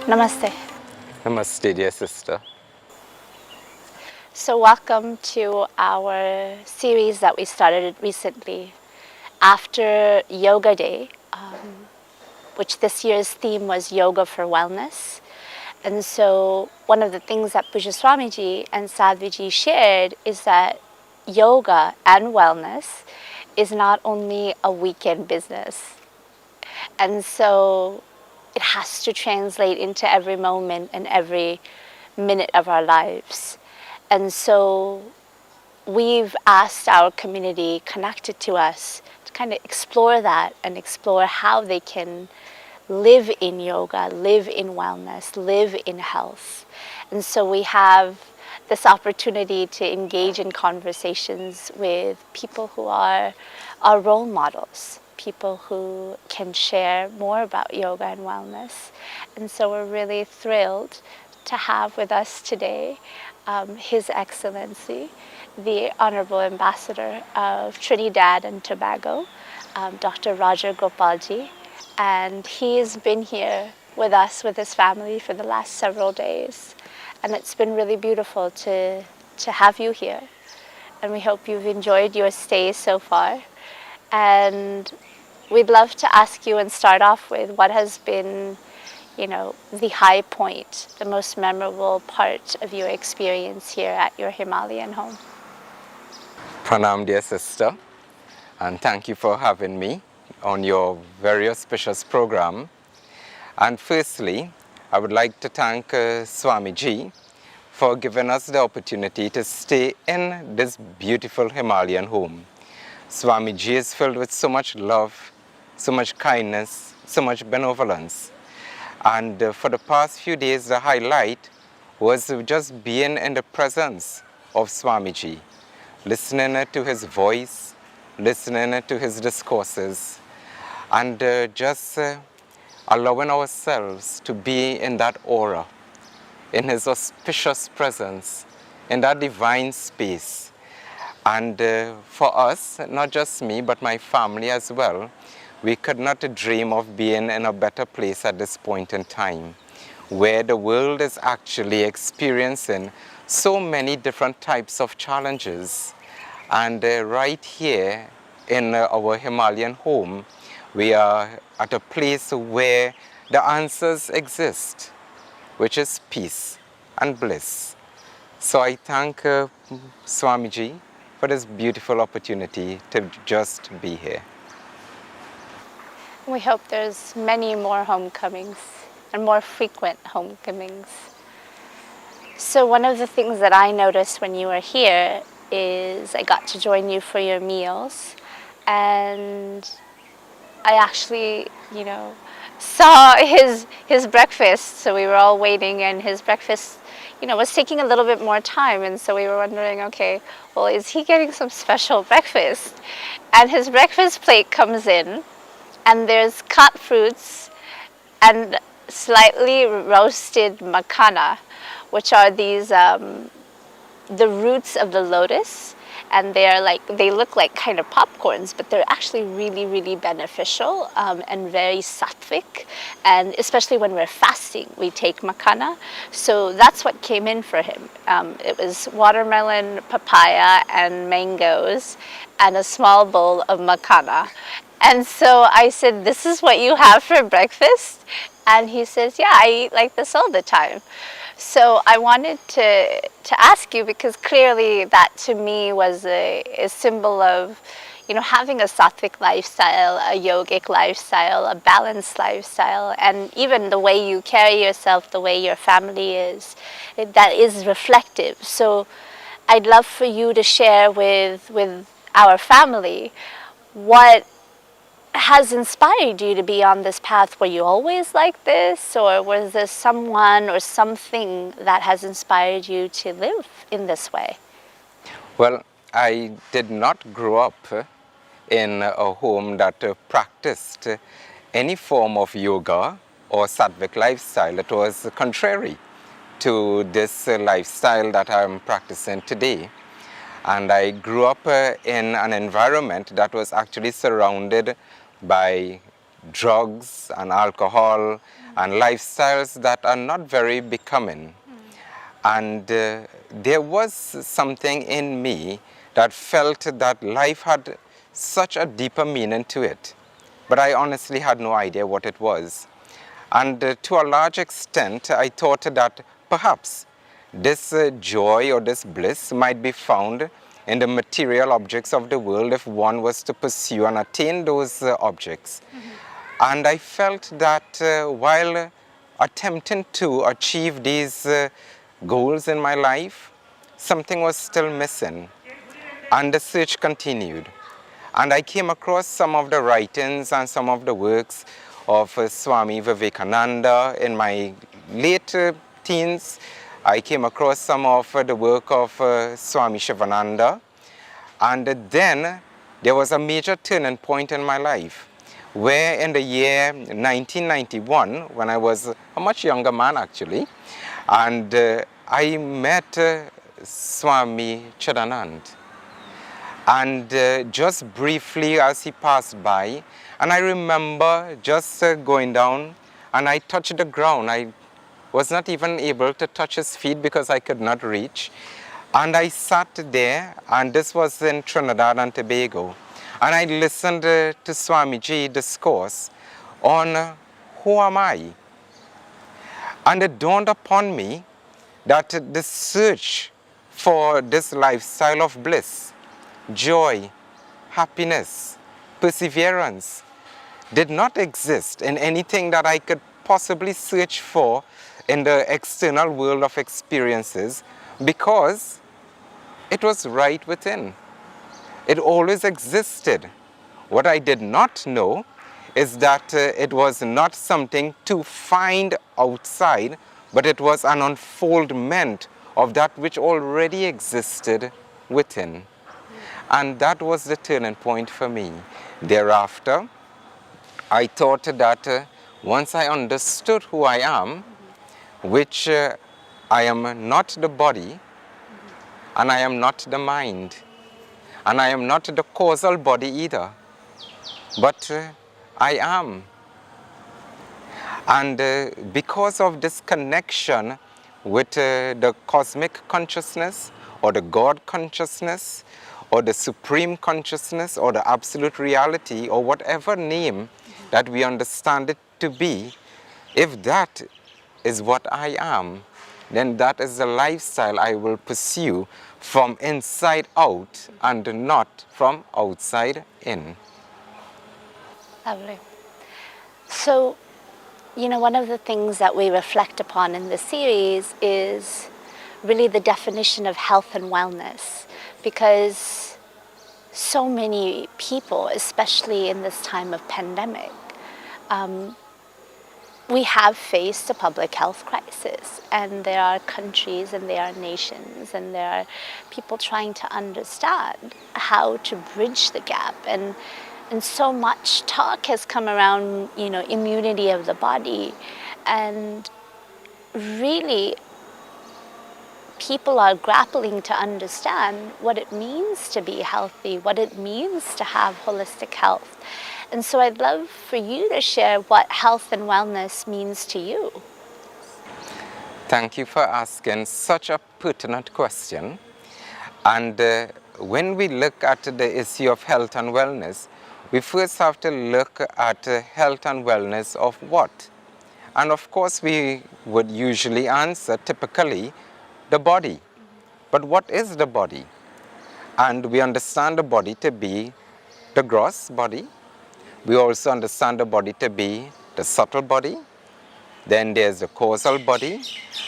Namaste. Namaste, dear sister. So welcome to our series that we started recently after Yoga Day, which this year's theme was Yoga for Wellness. And so one of the things that Pujya Swamiji and Sadhviji shared is that yoga and wellness is not only a weekend business. And so it has to translate into every moment and every minute of our lives. And so we've asked our community connected to us to kind of explore that and explore how they can live in yoga, live in wellness, live in health. And so we have this opportunity to engage in conversations with people who are our role models, people who can share more about yoga and wellness. And so we're really thrilled to have with us today His Excellency, the Honorable Ambassador of Trinidad and Tobago, Dr. Roger Gopaulji. And he's been here with us, with his family, for the last several days. And it's been really beautiful to have you here. And we hope you've enjoyed your stay so far. And we'd love to ask you and start off with what has been, the high point, the most memorable part of your experience here at your Himalayan home. Pranam, dear sister, and thank you for having me on your very auspicious program. And firstly, I would like to thank Swamiji for giving us the opportunity to stay in this beautiful Himalayan home. Swamiji is filled with so much love, so much kindness, so much benevolence. And for the past few days, the highlight was just being in the presence of Swamiji, listening to his voice, listening to his discourses, and just allowing ourselves to be in that aura, in his auspicious presence, in that divine space. And for us, not just me, but my family as well, we could not dream of being in a better place at this point in time, where the world is actually experiencing so many different types of challenges. And right here in our Himalayan home, we are at a place where the answers exist, which is peace and bliss. So I thank Swamiji for this beautiful opportunity to just be here. We hope there's many more homecomings and more frequent homecomings. So one of the things that I noticed when you were here is I got to join you for your meals, and I actually, saw his breakfast. So we were all waiting, and his breakfast, was taking a little bit more time. And so we were wondering, okay, well, is he getting some special breakfast? And his breakfast plate comes in, and there's cut fruits and slightly roasted makana, which are these, the roots of the lotus. And they look like kind of popcorns, but they're actually really, really beneficial and very Satwik. And especially when we're fasting, we take makana. So that's what came in for him. It was watermelon, papaya, and mangoes, and a small bowl of makana. And so I said, "This is what you have for breakfast?" And he says, "Yeah, I eat like this all the time." So I wanted to ask you, because clearly that to me was a symbol of, having a sattvic lifestyle, a yogic lifestyle, a balanced lifestyle, and even the way you carry yourself, the way your family is, that is reflective. So I'd love for you to share with our family what has inspired you to be on this path? Were you always like this, or was there someone or something that has inspired you to live in this way? Well, I did not grow up in a home that practiced any form of yoga or Satwik lifestyle. It was contrary to this lifestyle that I'm practicing today. And I grew up in an environment that was actually surrounded by drugs and alcohol and lifestyles that are not very becoming. And there was something in me that felt that life had such a deeper meaning to it. But I honestly had no idea what it was. And to a large extent, I thought that perhaps this joy or this bliss might be found in the material objects of the world if one was to pursue and attain those objects. And I felt that while attempting to achieve these goals in my life, something was still missing. And the search continued. And I came across some of the writings and some of the works of Swami Vivekananda in my late teens. I came across some of the work of Swami Shivananda. And then there was a major turning point in my life, where in the year 1991, when I was a much younger man actually, and I met Swami Chidanand. And just briefly as he passed by, and I remember just going down and I touched the ground. I was not even able to touch his feet because I could not reach. And I sat there, and this was in Trinidad and Tobago. And I listened to Swamiji discourse on who am I? And it dawned upon me that the search for this lifestyle of bliss, joy, happiness, perseverance did not exist in anything that I could possibly search for in the external world of experiences, because it was right within. It always existed. What I did not know is that it was not something to find outside, but it was an unfoldment of that which already existed within. And that was the turning point for me. Thereafter, I thought that once I understood who I am, which I am not the body, and I am not the mind, and I am not the causal body either, but I am. And because of this connection with the cosmic consciousness, or the God consciousness, or the supreme consciousness, or the absolute reality, or whatever name that we understand it to be, if that is what I am, then that is the lifestyle I will pursue from inside out and not from outside in. Lovely. So, you know, one of the things that we reflect upon in this series is really the definition of health and wellness, because so many people, especially in this time of pandemic, we have faced a public health crisis, and there are countries and there are nations and there are people trying to understand how to bridge the gap, and so much talk has come around, you know, immunity of the body, and really people are grappling to understand what it means to be healthy, what it means to have holistic health. And so I'd love for you to share what health and wellness means to you. Thank you for asking such a pertinent question. And when we look at the issue of health and wellness, we first have to look at health and wellness of what? And of course, we would usually answer typically the body. But what is the body? And we understand the body to be the gross body. We also understand the body to be the subtle body. Then there's the causal body.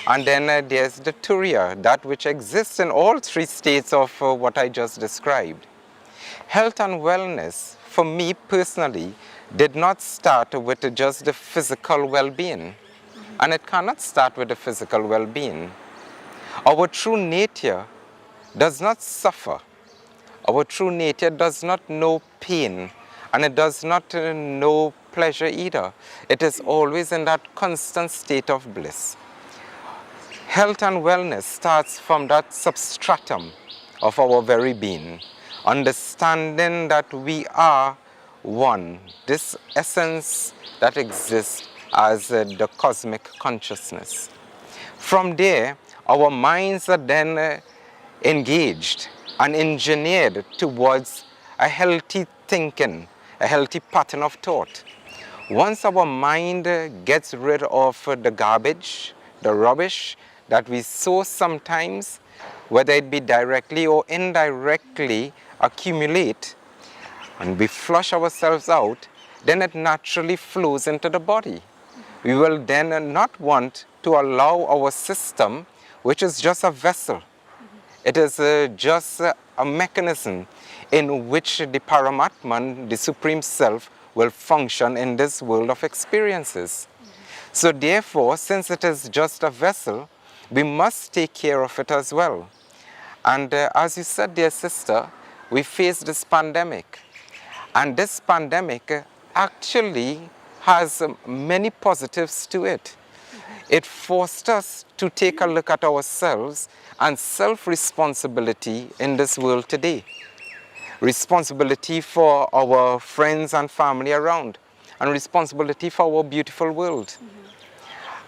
And then there's the turiya, that which exists in all three states of what I just described. Health and wellness, for me personally, did not start with just the physical well-being. And it cannot start with the physical well-being. Our true nature does not suffer. Our true nature does not know pain, and it does not know pleasure either. It is always in that constant state of bliss. Health and wellness starts from that substratum of our very being, understanding that we are one, this essence that exists as the cosmic consciousness. From there, our minds are then engaged and engineered towards a healthy thinking, a healthy pattern of thought. Once our mind gets rid of the garbage, the rubbish that we sow sometimes, whether it be directly or indirectly accumulate, and we flush ourselves out, then it naturally flows into the body. We will then not want to allow our system, which is just a vessel. It is just a mechanism in which the Paramatman, the Supreme Self, will function in this world of experiences. So therefore, since it is just a vessel, we must take care of it as well. And as you said, dear sister, we face this pandemic. And this pandemic actually has many positives to it. It forced us to take a look at ourselves and self-responsibility in this world today. Responsibility for our friends and family around, and responsibility for our beautiful world.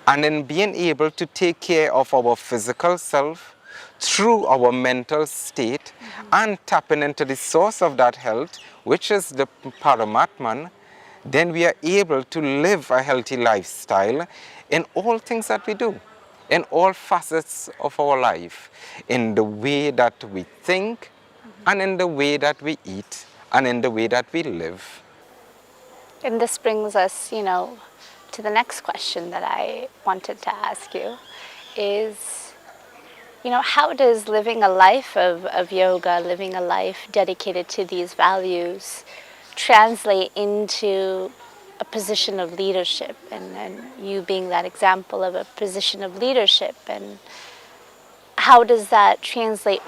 And in being able to take care of our physical self through our mental state and tapping into the source of that health, which is the Paramatman, then we are able to live a healthy lifestyle in all things that we do, in all facets of our life, in the way that we think, and in the way that we eat, and in the way that we live. And this brings us, to the next question that I wanted to ask you is, how does living a life of yoga, living a life dedicated to these values, translate into a position of leadership, and you being that example of a position of leadership, and how does that translate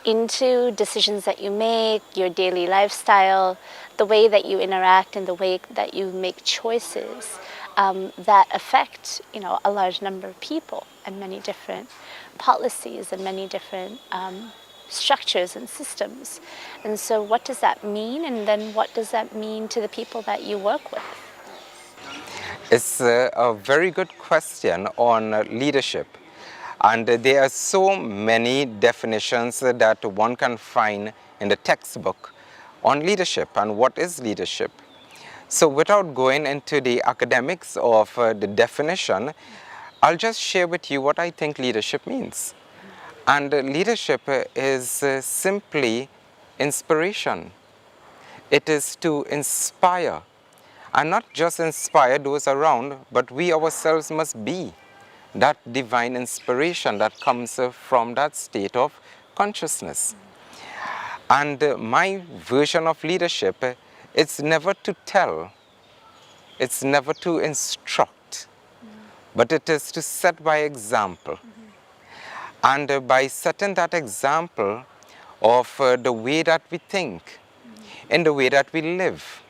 into decisions that you make, your daily lifestyle, the way that you interact and the way that you make choices that affect, a large number of people and many different policies and many different structures and systems. And so what does that mean? And then what does that mean to the people that you work with? It's a very good question on leadership. And there are so many definitions that one can find in the textbook on leadership and what is leadership. So without going into the academics of the definition, I'll just share with you what I think leadership means. And leadership is simply inspiration. It is to inspire, and not just inspire those around, but we ourselves must be that divine inspiration that comes from that state of consciousness. And my version of leadership, it's never to tell, it's never to instruct, but it is to set by example. And by setting that example of the way that we think, in the way that we live,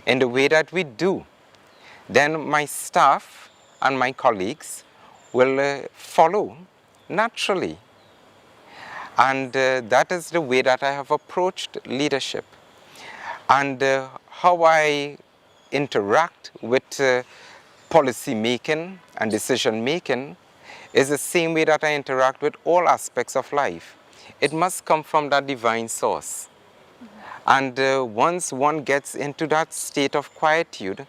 in the way that we do, then my staff and my colleagues will follow naturally. And that is the way that I have approached leadership. And how I interact with policy making and decision making is the same way that I interact with all aspects of life. It must come from that divine source. And once one gets into that state of quietude,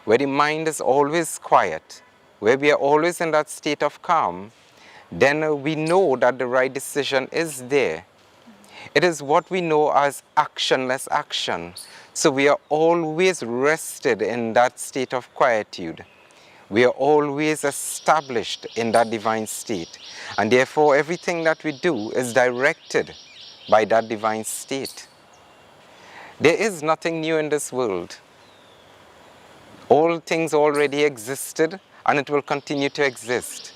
where the mind is always quiet, where we are always in that state of calm, then we know that the right decision is there. It is what we know as actionless action. So we are always rested in that state of quietude. We are always established in that divine state. And therefore, everything that we do is directed by that divine state. There is nothing new in this world. All things already existed and it will continue to exist.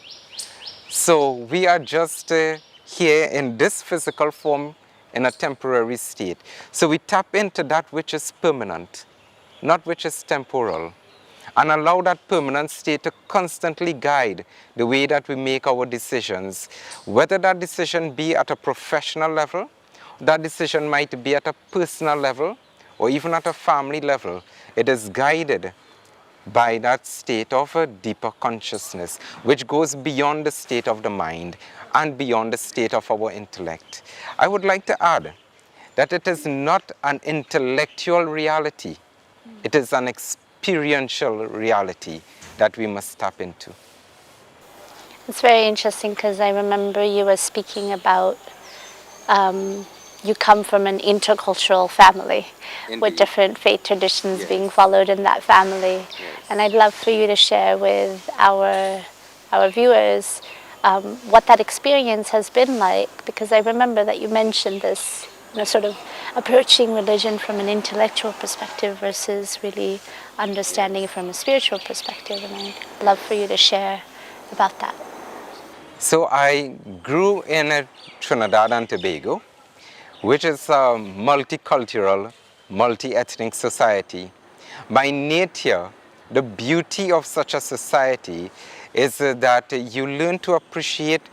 So we are just here in this physical form in a temporary state. So we tap into that which is permanent, not which is temporal, and allow that permanent state to constantly guide the way that we make our decisions, whether that decision be at a professional level, that decision might be at a personal level, or even at a family level. It is guided by that state of a deeper consciousness, which goes beyond the state of the mind and beyond the state of our intellect. I would like to add that it is not an intellectual reality, it is an experiential reality that we must tap into. It's very interesting because I remember you were speaking about you come from an intercultural family. Indeed. With different faith traditions. Yes. Being followed in that family. Yes. And I'd love for you to share with our viewers what that experience has been like, because I remember that you mentioned this, sort of approaching religion from an intellectual perspective versus really understanding it from a spiritual perspective, and I'd love for you to share about that. So I grew in Trinidad and Tobago, which is a multicultural, multi-ethnic society. By nature, the beauty of such a society is that you learn to appreciate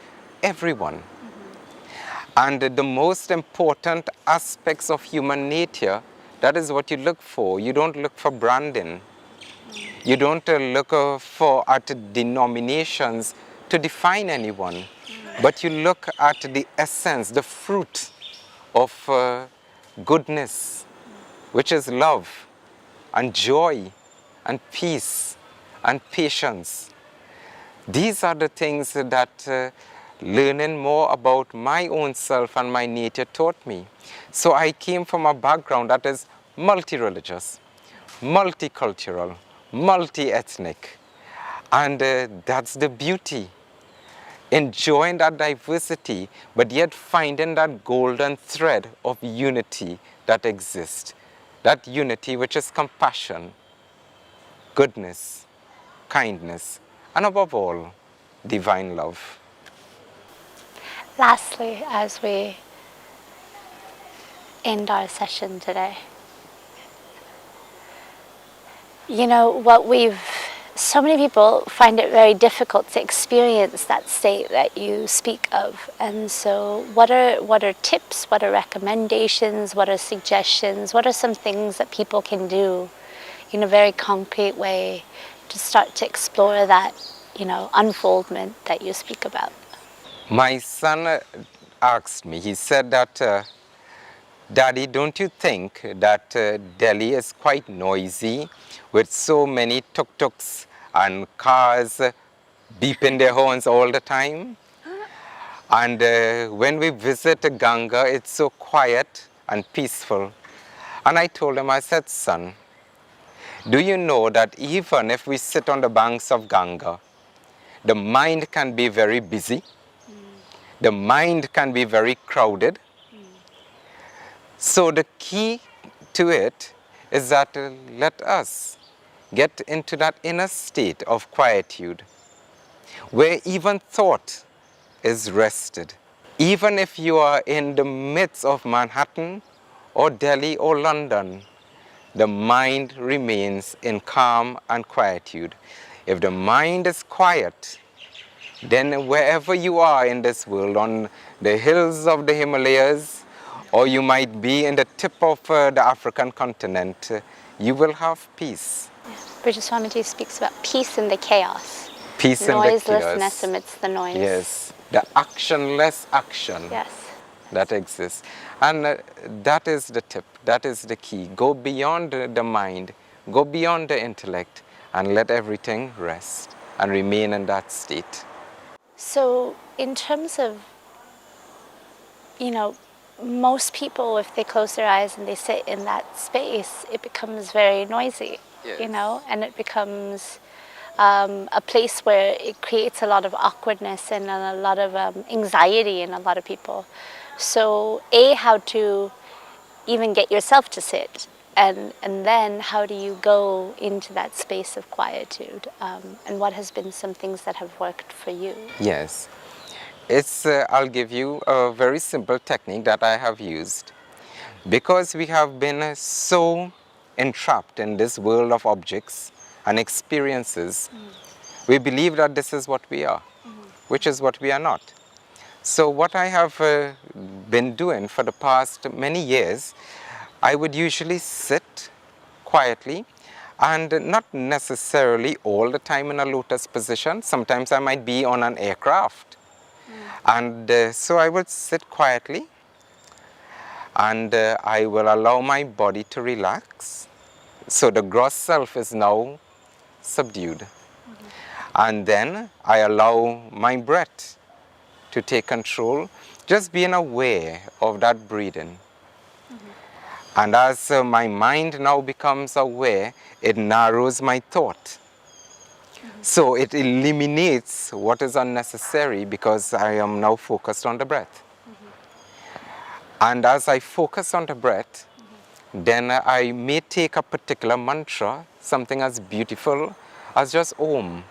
everyone. Mm-hmm. And the most important aspects of human nature, that is what you look for. You don't look for branding. You don't look at denominations to define anyone, but you look at the essence, the fruit of goodness, which is love and joy and peace and patience. These are the things that learning more about my own self and my nature taught me. So I came from a background that is multi-religious, multicultural, multi-ethnic, and that's the beauty. Enjoying that diversity, but yet finding that golden thread of unity that exists. That unity which is compassion, goodness, kindness, and above all, divine love. Lastly, as we end our session today, so many people find it very difficult to experience that state that you speak of. And so what are tips, what are recommendations, what are suggestions, what are some things that people can do in a very concrete way to start to explore that, unfoldment that you speak about? My son asked me, he said that, Daddy, don't you think that Delhi is quite noisy with so many tuk-tuks and cars beeping their horns all the time? And when we visit Ganga, it's so quiet and peaceful. And I told him, I said, son, do you know that even if we sit on the banks of Ganga, the mind can be very busy, the mind can be very crowded. So the key to it is that let us get into that inner state of quietude where even thought is rested. Even if you are in the midst of Manhattan or Delhi or London, the mind remains in calm and quietude. If the mind is quiet, then wherever you are in this world, on the hills of the Himalayas, or you might be in the tip of the African continent, you will have peace. Bridget Swamiji speaks about peace in the chaos. Peace in the chaos. Noiselessness amidst the noise. Yes, the actionless action. Yes. That exists. And that is the tip, that is the key. Go beyond the mind, go beyond the intellect, and let everything rest and remain in that state. So in terms of, most people, if they close their eyes and they sit in that space, it becomes very noisy, yes. And it becomes a place where it creates a lot of awkwardness and a lot of anxiety in a lot of people. So how to even get yourself to sit? And then how do you go into that space of quietude? And what has been some things that have worked for you? Yes. I'll give you a very simple technique that I have used. Because we have been so entrapped in this world of objects and experiences, we believe that this is what we are, which is what we are not. So what I have been doing for the past many years, I would usually sit quietly and not necessarily all the time in a lotus position. Sometimes I might be on an aircraft. And so I would sit quietly and I will allow my body to relax. So the gross self is now subdued. And then I allow my breath to take control, just being aware of that breathing. And as my mind now becomes aware, it narrows my thought. So it eliminates what is unnecessary because I am now focused on the breath. And as I focus on the breath, then I may take a particular mantra, something as beautiful as just Om.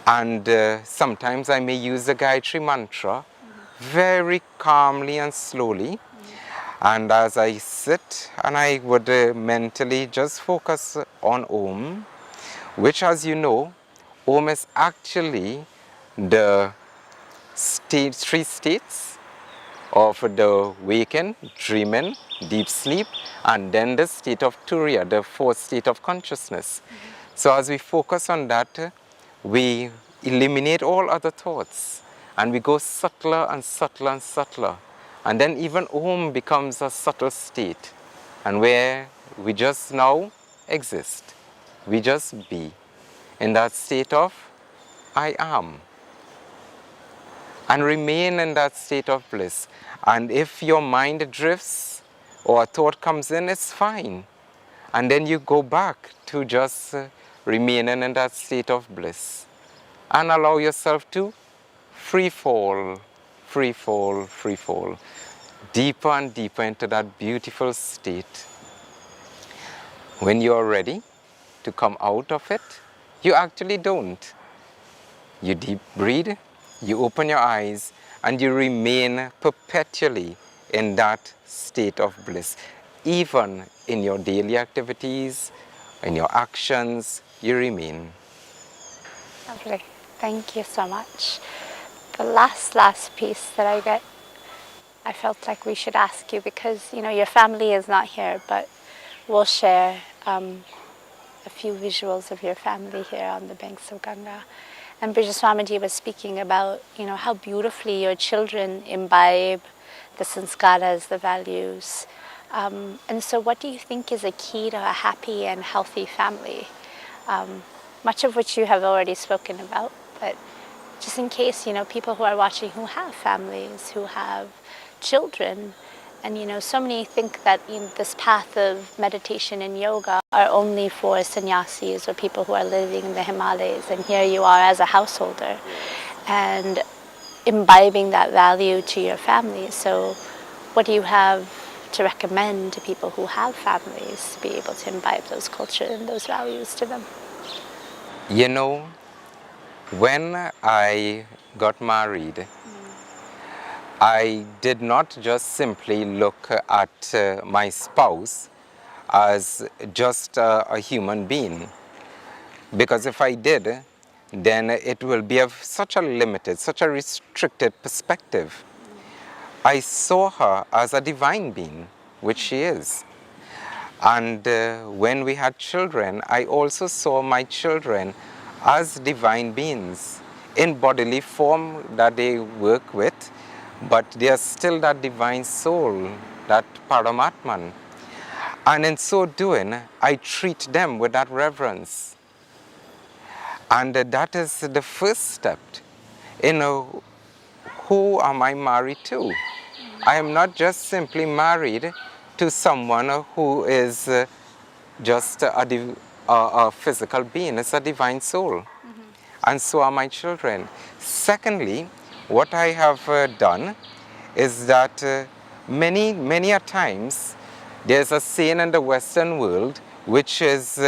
And sometimes I may use the Gayatri mantra very calmly and slowly. And as I sit, and I would mentally just focus on Om, which, as you know, Om is actually the three states of the waking, dreaming, deep sleep, and then the state of Turiya, the fourth state of consciousness. So as we focus on that, we eliminate all other thoughts, and we go subtler and subtler and subtler. And then even Om becomes a subtle state, and where we just now exist. We just be in that state of I am. And remain in that state of bliss. And if your mind drifts or a thought comes in, it's fine. And then you go back to just remaining in that state of bliss. And allow yourself to free fall, free fall, free fall. Deeper and deeper into that beautiful state. When you're ready to come out of it, you actually don't. You deep breathe, you open your eyes, and you remain perpetually in that state of bliss. Even in your daily activities, in your actions, you remain. Lovely. Thank you so much. The last piece that I felt like we should ask you, because your family is not here, but we'll share a few visuals of your family here on the banks of Ganga. And Brija Swamiji was speaking about how beautifully your children imbibe the sanskaras, the values. And so what do you think is a key to a happy and healthy family? Much of which you have already spoken about, but just in case, people who are watching who have families, who have children, and so many think that this path of meditation and yoga are only for sannyasis or people who are living in the Himalayas, and here you are as a householder and imbibing that value to your family. So what do you have to recommend to people who have families to be able to imbibe those cultures and those values to them? When I got married, I did not just simply look at my spouse as just a human being. Because if I did, then it will be of such a limited, such a restricted perspective. I saw her as a divine being, which she is. And when we had children, I also saw my children as divine beings in bodily form that they work with, but they are still that divine soul, that Paramatman. And in so doing, I treat them with that reverence. And that is the first step. Who am I married to? I am not just simply married to someone who is just a physical being. It's a divine soul. And so are my children. Secondly, what I have done is that many a times, there's a saying in the Western world which is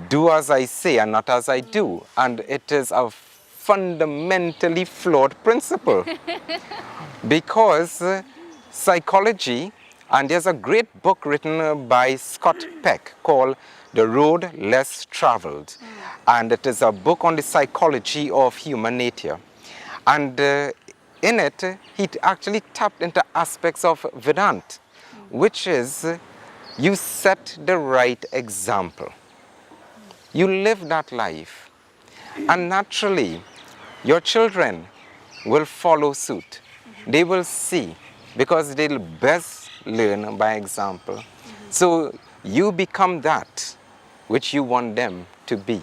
do as I say and not as I do. And it is a fundamentally flawed principle. Because psychology, and there's a great book written by Scott Peck called The Road Less Traveled. And it is a book on the psychology of human nature. And in it, he actually tapped into aspects of Vedanta, which is you set the right example. You live that life. And naturally, your children will follow suit. They will see, because they'll best learn by example. So you become that which you want them to be.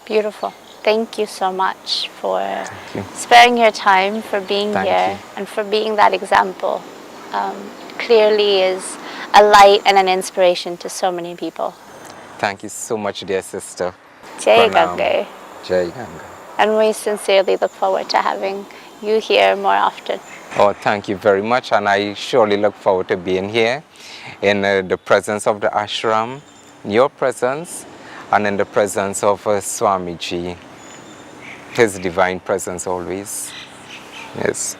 Beautiful. Thank you so much for sparing your time, for being Thank here, you. and for being that example. Clearly is a light and an inspiration to so many people. Thank you so much, dear sister. Jai Pranam. Ganga. Jai Ganga. And we sincerely look forward to having you here more often. Oh, thank you very much. And I surely look forward to being here in the presence of the ashram, in your presence, and in the presence of Swamiji, his divine presence always. Yes.